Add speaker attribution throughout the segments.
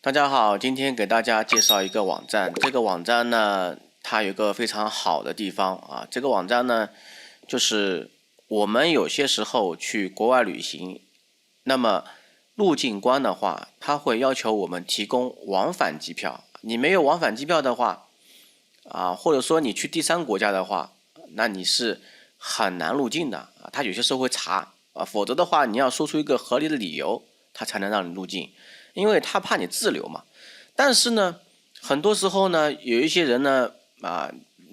Speaker 1: 大家好，今天给大家介绍一个网站。这个网站呢，它有一个非常好的地方啊。这个网站呢，就是我们有些时候去国外旅行，那么入境关的话，它会要求我们提供往返机票。你没有往返机票的话，或者说你去第三国家的话，那你是很难入境的啊。他有些时候会查啊，否则的话，你要说出一个合理的理由，他才能让你入境。因为他怕你滞留嘛。但是呢，很多时候呢，有一些人呢，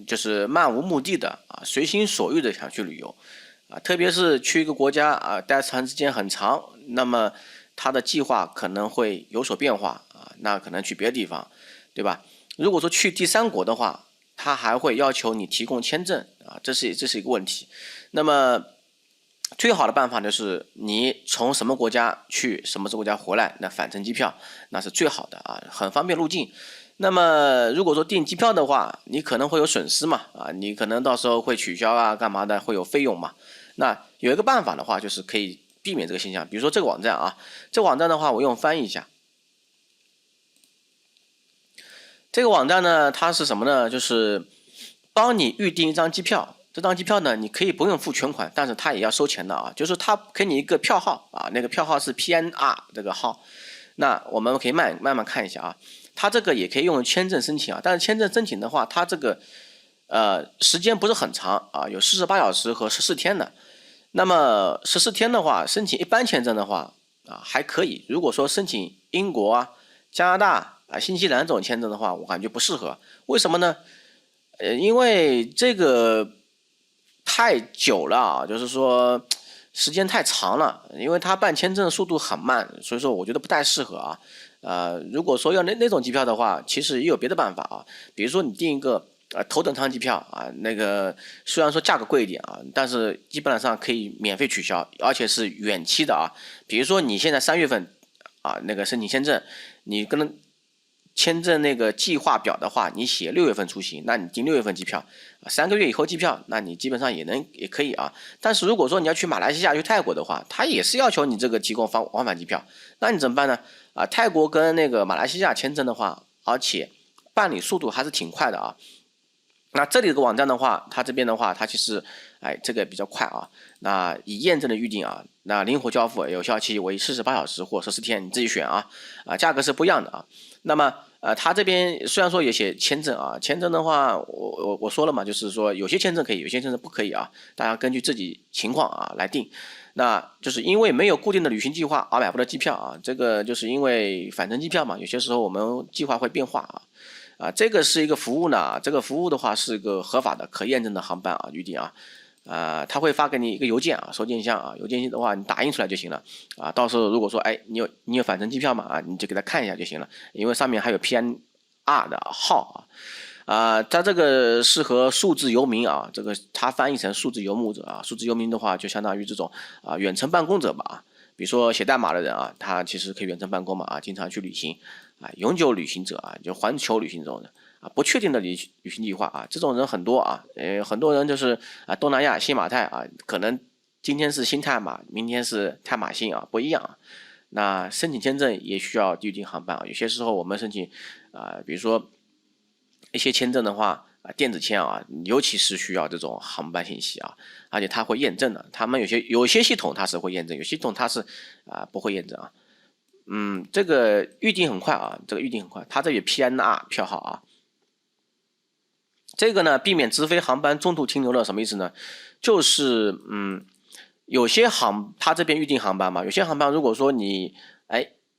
Speaker 1: 就是漫无目的的随心所欲的想去旅游特别是去一个国家待长时间很长，那么他的计划可能会有所变化那可能去别的地方，对吧？如果说去第三国的话，他还会要求你提供签证这是一个问题。那么最好的办法就是你从什么国家去什么国家回来，那返程机票那是最好的很方便入境。那么如果说订机票的话，你可能会有损失嘛你可能到时候会取消干嘛的，会有费用嘛。那有一个办法的话，就是可以避免这个现象。比如说这个网站这个网站的话，我用翻译一下。这个网站呢，它是什么呢？就是帮你预订一张机票。这张机票呢，你可以不用付全款，但是它也要收钱的就是它给你一个票号那个票号是 PNR 这个号。那我们可以慢慢看一下它这个也可以用签证申请但是签证申请的话，它这个时间不是很长有48小时和14天的。那么14天的话，申请一般签证的话还可以。如果说申请英国加拿大新西兰这种签证的话，我感觉不适合。为什么呢？因为这个太久了就是说时间太长了，因为它办签证速度很慢，所以说我觉得不太适合如果说要那种机票的话，其实也有别的办法比如说你订一个头等舱机票那个虽然说价格贵一点但是基本上可以免费取消，而且是远期的比如说你现在3月份那个申请签证，你跟签证那个计划表的话，你写6月份出行，那你订6月份机票，3个月以后机票，那你基本上也可以但是如果说你要去马来西亚、去泰国的话，它也是要求你这个提供往返机票，那你怎么办呢？泰国跟那个马来西亚签证的话，而且办理速度还是挺快的那这里这个网站的话，它这边的话，它其实这个比较快那以验证的预定那灵活交付，有效期为48小时或14天，你自己选价格是不一样的那么它这边虽然说也写签证签证的话，我说了嘛，就是说有些签证可以，有些签证不可以大家根据自己情况来定。那就是因为没有固定的旅行计划而买不到机票这个就是因为返程机票嘛，有些时候我们计划会变化这个是一个服务呢，这个服务的话是一个合法的、可验证的航班预订他会发给你一个邮件收件箱邮件的话你打印出来就行了到时候如果说你有返程机票嘛你就给他看一下就行了，因为上面还有 PNR 的号它这个适合数字游民这个它翻译成数字游牧者数字游民的话就相当于这种远程办公者吧比如说写代码的人他其实可以远程办公嘛经常去旅行永久旅行者就环球旅行这种的不确定的旅行计划这种人很多很多人就是东南亚新马泰可能今天是新泰马，明天是泰马新不一样那申请签证也需要预订航班有些时候我们申请比如说一些签证的话电子签尤其是需要这种航班信息而且它会验证的，他们有些系统它是会验证，有些系统它是不会验证这个预订很快这个预订很快，它这里 PNR 票号这个呢，避免直飞航班中途停留了，什么意思呢？就是有些它这边预订航班嘛，有些航班如果说你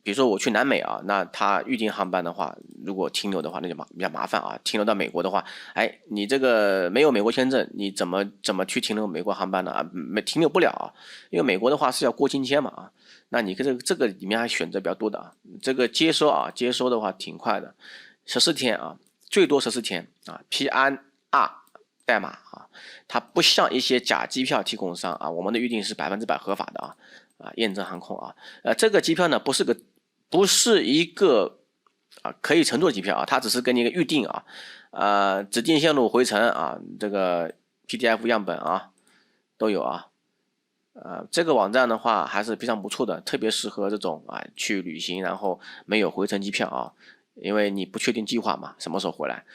Speaker 1: 比如说我去南美那它预订航班的话，如果停留的话，那就比较麻烦停留到美国的话，你这个没有美国签证，你怎么去停留美国航班呢停留不了因为美国的话是要过境签嘛那你这个里面还选择比较多的这个接收的话挺快的，14天最多14天PNR 代码它不像一些假机票提供商我们的预定是100%合法的验证航空这个机票呢不是一个可以乘坐的机票它只是给你一个预定指定线路回程这个 PDF 样本都有这个网站的话还是非常不错的，特别适合这种去旅行然后没有回程机票啊，因为你不确定计划嘛，什么时候回来。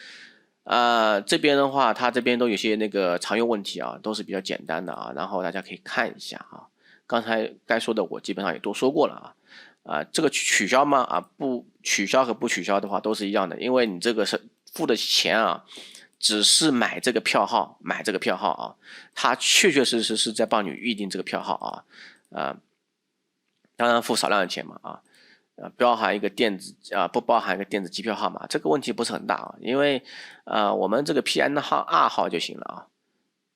Speaker 1: 这边的话，它这边都有些那个常用问题啊，都是比较简单的啊，然后大家可以看一下啊。刚才该说的我基本上也都说过了啊。这个取消吗？不取消和不取消的话都是一样的，因为你这个是付的钱啊，只是买这个票号，啊，它确确实实是在帮你预定这个票号啊，当然付少量的钱嘛包含一个电子不包含一个电子机票号码，这个问题不是很大啊，因为我们这个 PN 号2号就行了啊，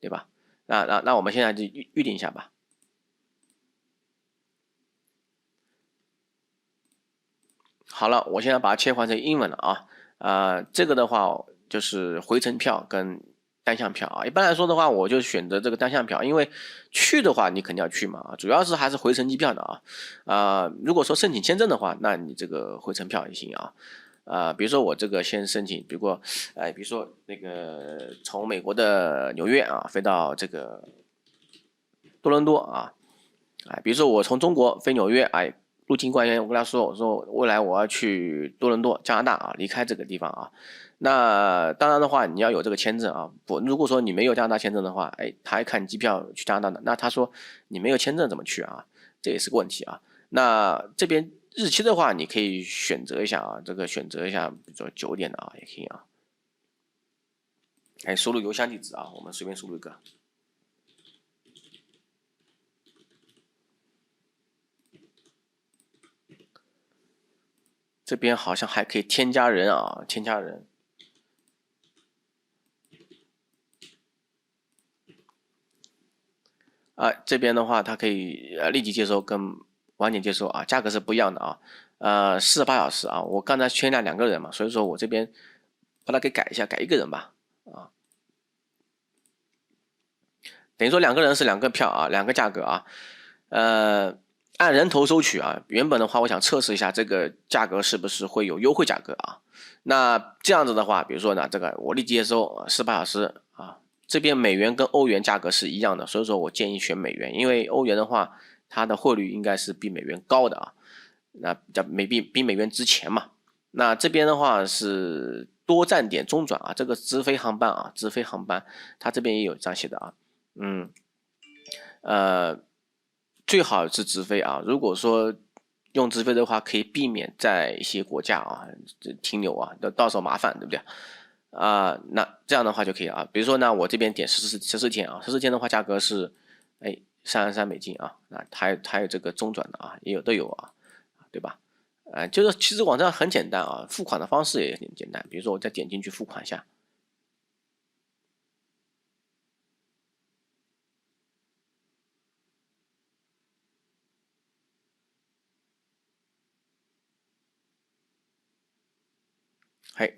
Speaker 1: 对吧？那我们现在就预定一下吧。好了，我现在把它切换成英文了这个的话就是回程票跟单向票啊。一般来说的话，我就选择这个单向票，因为去的话你肯定要去嘛，主要是还是回程机票的如果说申请签证的话，那你这个回程票也行比如说我这个先申请，比如说那个从美国的纽约飞到这个多伦多比如说我从中国飞纽约入境官员我跟他说，我说未来我要去多伦多加拿大离开这个地方那当然的话你要有这个签证如果说你没有加拿大签证的话，他还看机票去加拿大的，那他说你没有签证怎么去这也是个问题那这边日期的话，你可以选择一下这个选择一下，比如说久点的也可以输入邮箱地址我们随便输入一个。这边好像还可以添加人添加人。这边的话它可以立即接收跟晚点接收价格是不一样的48小时我刚才签了2个人嘛，所以说我这边把它给改一下，改1个人吧等于说2个人是2个票2个价格按人头收取原本的话我想测试一下这个价格是不是会有优惠价格那这样子的话，比如说呢这个我立即接收48小时这边美元跟欧元价格是一样的，所以说我建议选美元，因为欧元的话它的汇率应该是比美元高的那比美元值钱嘛。那这边的话是多站点中转这个直飞航班直飞航班它这边也有这样写的最好是直飞如果说用直飞的话，可以避免在一些国家停留到时候麻烦，对不对那这样的话就可以了比如说呢，我这边点14天14天的话价格是$33那它有这个中转的也有都有对吧？就是其实网站很简单付款的方式也很简单，比如说我再点进去付款一下。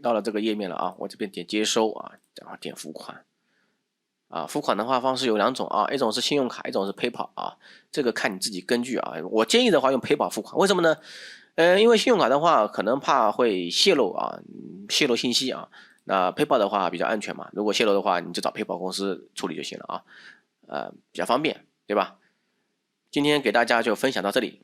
Speaker 1: 到了这个页面了我这边点接收然后点付款付款的话方式有2种一种是信用卡，一种是 PayPal 这个看你自己根据我建议的话用 PayPal 付款，为什么呢？因为信用卡的话可能怕会泄露泄露信息那 PayPal 的话比较安全嘛，如果泄露的话你就找 PayPal 公司处理就行了比较方便，对吧？今天给大家就分享到这里。